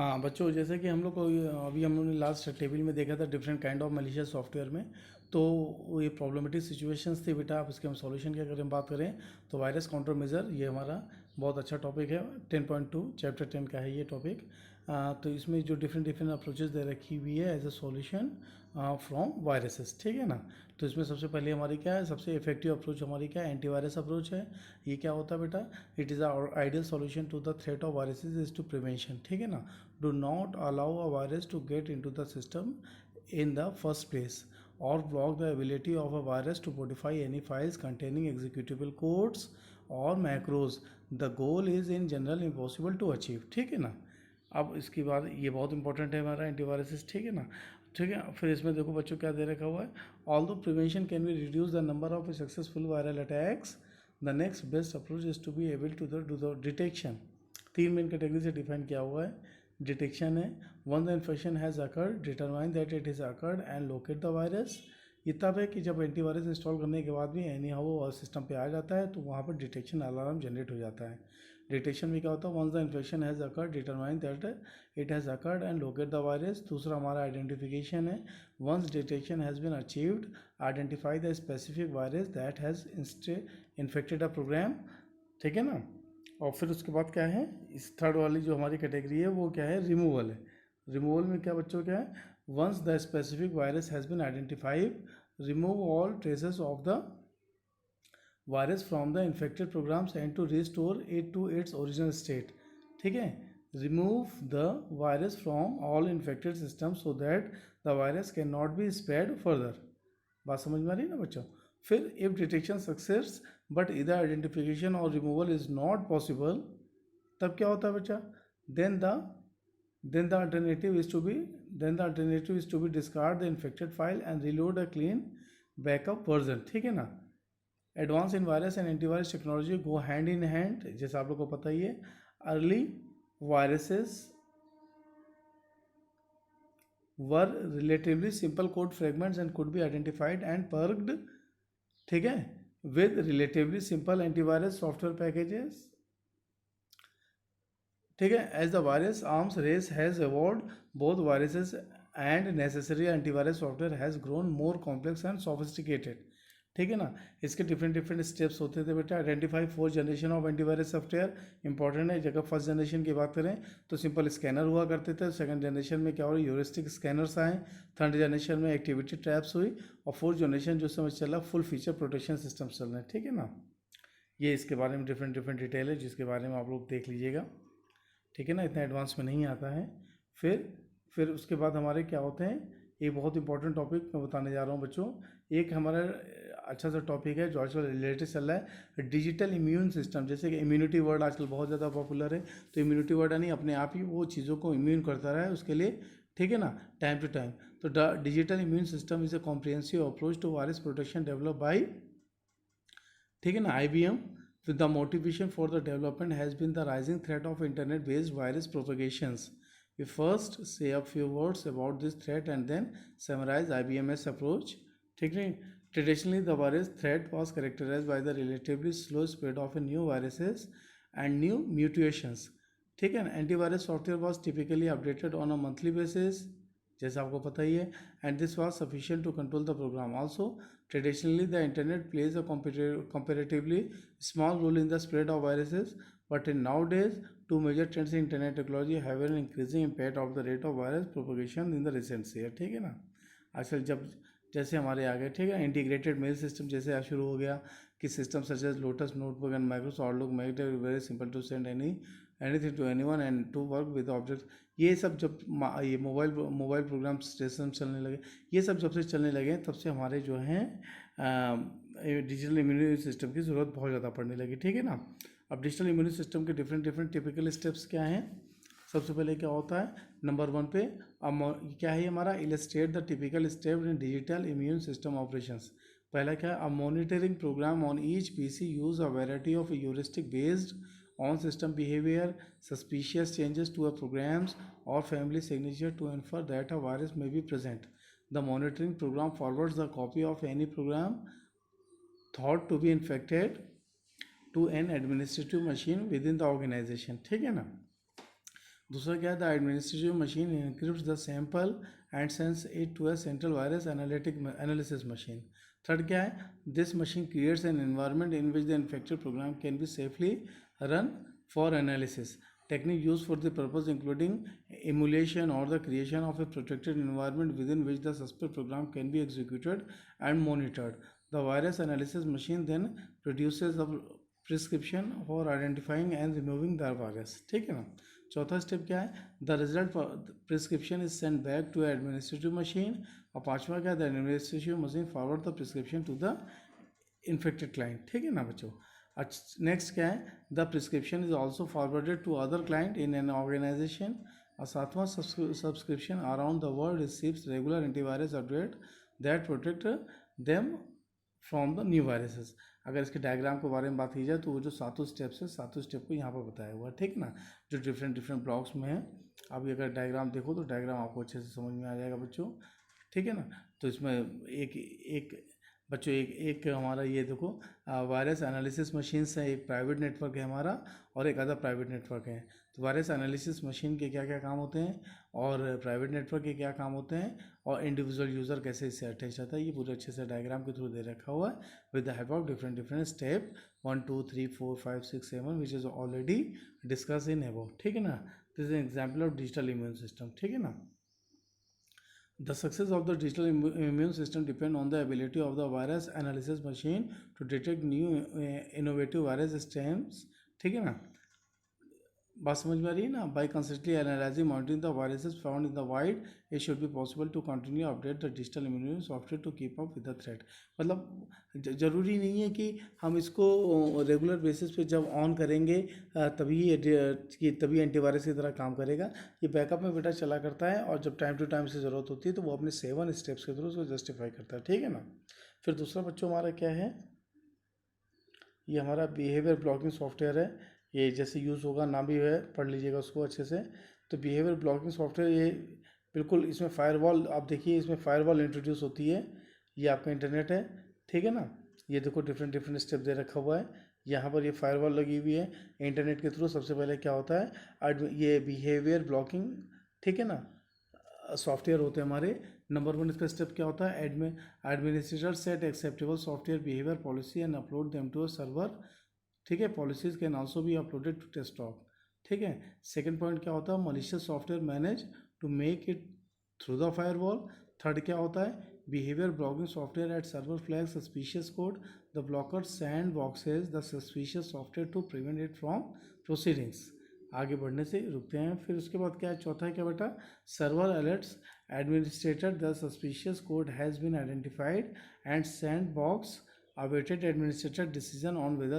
हाँ बच्चों, जैसे कि हम लोग को अभी हम लोगों ने लास्ट टेबल में देखा था different kind of malicious software में। तो ये प्रॉब्लमेटिक सिचुएशंस थी बेटा। आप इसके हम सॉल्यूशन की अगर हम बात करें तो वायरस काउंटर मेजर ये हमारा बहुत अच्छा टॉपिक है। 10.2 चैप्टर 10 का है ये टॉपिक। तो इसमें जो डिफरेंट डिफरेंट अप्रोचेस दे रखी हुई है as a solution from viruses, ठीक है ना। तो इसमें सबसे पहले हमारी क्या है, सबसे इफेक्टिव अप्रोच हमारी क्या है, एंटीवायरस अप्रोच है। ये क्या होता है बेटा, it is ideal solution to the threat of viruses is to prevention, ठीक है ना। Do not allow a virus to get into the system in the first place or block the ability of a virus to modify any files containing executable codes or macros. The goal is in general impossible to achieve, ठीक है ना। अब इसके बाद ये बहुत important है हमारा एंटीवायरस, ठीक है ना। ठीक है, फिर इसमें देखो बच्चों क्या दे रखा हुआ है, although prevention can be reduce the number of successful viral attacks, the next best approach is to be able to the detection. तीन मेन कैटेगरी से डिफाइन किया हुआ है। डिटेक्शन है, once the infection has occurred determine that it is occurred and locate the virus. ये तब है कि जब एंटीवायरस इंस्टॉल करने के बाद भी एनी हाउ वो सिस्टम पे आ जाता है तो वहाँ पर डिटेक्शन अलार्म जनरेट हो जाता है। डिटेक्शन में क्या होता है, once the infection has occurred determine that it has occurred and locate the virus. दूसरा हमारा आइडेंटिफिकेशन है, once detection has been achieved identify the specific virus that has infected a program, ठीक है ना। और फिर उसके बाद क्या है, इस थर्ड वाली जो हमारी कैटेगरी है वो क्या है, रिमूवल है। रिमूवल में क्या बच्चों क्या है, once the specific virus has been identified remove all traces of the virus from the infected programs and to restore it to its original state, ठीक है। Remove the virus from all infected system so that the virus can not be spread further. बात समझ में आ रही है ना बच्चों। फिर इफ डिटेक्शन सक्सेस बट इधर आइडेंटिफिकेशन और रिमूवल इज नॉट पॉसिबल, तब क्या होता है बच्चा, then the then the alternative is to be then the alternative is to be discard the infected file and reload a clean backup version, ठीक है ना। Advance in virus and antivirus technology go hand in hand, जैसे आप लोग को पता ही है। Early viruses were relatively simple code fragments and could be identified and purged, ठीक है, with relatively simple antivirus software packages, ठीक है। As the virus arms race has evolved, both viruses and necessary antivirus software has grown more complex and sophisticated, ठीक है ना। इसके different different steps होते थे बेटा। Identify four generation of antivirus software, important है। जगह फर्स्ट जनरेशन की बात करें तो सिंपल स्कैनर हुआ करते थे। सेकंड जनरेशन में क्या हो रहा है, ह्यूरिस्टिक स्कैनर्स आए। थर्ड जनरेशन में एक्टिविटी ट्रैप्स हुई। और फोर्थ जनरेशन जो समझ चल रहा फुल फीचर प्रोटेक्शन सिस्टम चल रहे हैं, ठीक है ना। ये इसके बारे में डिफरेंट डिफरेंट डिटेल है जिसके बारे में आप लोग देख लीजिएगा, ठीक है ना। इतना एडवांस में नहीं आता है। फिर उसके बाद हमारे क्या होते हैं, एक बहुत इंपॉर्टेंट टॉपिक मैं बताने जा रहा हूँ बच्चों। एक हमारा अच्छा सा टॉपिक है जो आजकल रिलेटेड चल रहा है, डिजिटल इम्यून सिस्टम। जैसे कि इम्यूनिटी वर्ड आजकल बहुत ज़्यादा पॉपुलर है, तो इम्यूनिटी वर्ड यानी अपने आप ही वो चीज़ों को इम्यून करता रहे उसके लिए, ठीक है ना, टाइम टू टाइम। तो digital immune system is a comprehensive approach to virus protection develop by, ठीक है ना, IBM. The motivation for the development has been the rising threat of internet-based virus propagations. We first say a few words about this threat and then summarize IBM's approach. ठीक है। Traditionally, the virus threat was characterized by the relatively slow spread of new viruses and new mutations. ठीक है ना। Antivirus software was typically updated on a monthly basis, जैसा आपको पता ही है, and this was sufficient to control the program. Also traditionally the internet plays a comparatively small role in the spread of viruses, but in nowadays two major trends in internet technology have an increasing impact of the rate of virus propagation in the recent year, ठीक है ना। आजकल जब जैसे हमारे आ गए, ठीक है, इंटीग्रेटेड मेल सिस्टम जैसे आज शुरू हो गया कि system such as Lotus notebook and Microsoft Outlook make it very simple to send anything to anyone and to work with object. ये सब जब ये मोबाइल प्रोग्राम सिस्टम चलने लगे, ये सब जब से चलने लगे तब से हमारे जो हैं डिजिटल इम्यूनिटी सिस्टम की ज़रूरत बहुत ज़्यादा पड़ने लगी, ठीक है ना। अब डिजिटल इम्यूनिटी सिस्टम के डिफरेंट डिफरेंट टिपिकल स्टेप्स क्या हैं। सबसे पहले क्या होता है, नंबर 1 पे क्या है हमारा, illustrate the typical step in digital immune system operations. पहला क्या है, a monitoring program on each PC use a variety of heuristic based on system behavior, suspicious changes to a programs or family signature to infer that a virus may be present. The monitoring program forwards a copy of any program thought to be infected to an administrative machine within the organization, ठीक है ना। दूसरा क्या है, the administrative machine encrypts the sample and sends it to a central virus analysis machine. Third क्या है, this machine creates an environment in which the infected program can be safely run for analysis. Technique used for the purpose including emulation or the creation of a protected environment within which the suspect program can be executed and monitored. The virus analysis machine then produces a prescription for identifying and removing the virus। ठीक है ना। चौथा step क्या है, the result prescription is send back to administrative machine. और पांचवा क्या है, the administrative machine forward the prescription to the infected client. ठीक है ना बच्चों। नेक्स्ट क्या है, the prescription is also forwarded to other client in an organisation. और सातवां, subscription around the world receives regular antivirus update that protect them from the new viruses. अगर इसके डायग्राम के बारे में बात की जाए तो वो जो सातों स्टेप्स है, सातों स्टेप को यहाँ पर बताया हुआ है। ठीक है ना, जो डिफरेंट डिफरेंट ब्लॉक्स में है। अभी अगर डायग्राम देखो तो डायग्राम आपको अच्छे से समझ में आ जाएगा बच्चों। ठीक है ना। तो इसमें एक एक बच्चों एक हमारा ये देखो, वायरस एनालिसिस मशीन है, एक प्राइवेट नेटवर्क है हमारा और एक अदर प्राइवेट नेटवर्क है। तो वायरस एनालिसिस मशीन के क्या क्या काम होते हैं और प्राइवेट नेटवर्क के क्या काम होते हैं और इंडिविजुअल यूज़र कैसे इससे अटैच रहता है, ये पूरे अच्छे से डायग्राम के थ्रू दे रखा हुआ है with the help of different different step 1 2 3 4 5 6 7 which is already discuss in above. ठीक है ना। This is an example of digital immune system. ठीक है ना। The success of the digital immune system depend on the ability of the virus analysis machine to detect new innovative virus strains। ठीक है ना। बात समझ में आ रही है ना। By consistently analysing monitoring the viruses found in the wide, it should be possible to continue update the digital immune software to keep up with the threat. मतलब ज़रूरी नहीं है कि हम इसको रेगुलर बेसिस पे जब ऑन करेंगे तभी एंटीवायरस की तरह काम करेगा। ये बैकअप में बेटा चला करता है और जब टाइम टू टाइम से ज़रूरत होती है तो वो अपने 7 स्टेप्स के थ्रू उसको जस्टिफाई करता है। ठीक है ना। फिर दूसरा बच्चों हमारा क्या है, ये हमारा बिहेवियर ब्लॉकिंग सॉफ्टवेयर है। ये जैसे यूज़ होगा नाम भी है, पढ़ लीजिएगा उसको अच्छे से। तो बिहेवियर ब्लॉकिंग सॉफ्टवेयर ये बिल्कुल, इसमें फायरवॉल आप देखिए, इसमें फायरवॉल इंट्रोड्यूस होती है। ये आपका इंटरनेट है। ठीक है ना। ये देखो डिफरेंट डिफरेंट स्टेप दे रखा हुआ है। यहाँ पर ये फायरवॉल लगी हुई है इंटरनेट के थ्रू। सबसे पहले क्या होता है, ये बिहेवियर ब्लॉकिंग, ठीक है ना, सॉफ्टवेयर होते हैं हमारे। नंबर 1 इसका स्टेप क्या होता है, administrator set acceptable software behaviour policy and upload them to a server. ठीक है, policies can also be uploaded to desktop. ठीक है। सेकंड पॉइंट क्या होता है, malicious software manage to make it through the firewall. Third क्या होता है, behaviour blocking software at server flag suspicious code, the blocker sand boxes the suspicious software to prevent it from proceedings. आगे बढ़ने से रुकते हैं। फिर उसके बाद क्या है, चौथा है क्या बेटा, server alerts administrator the suspicious code has been identified and sand box awaited administrator decision on whether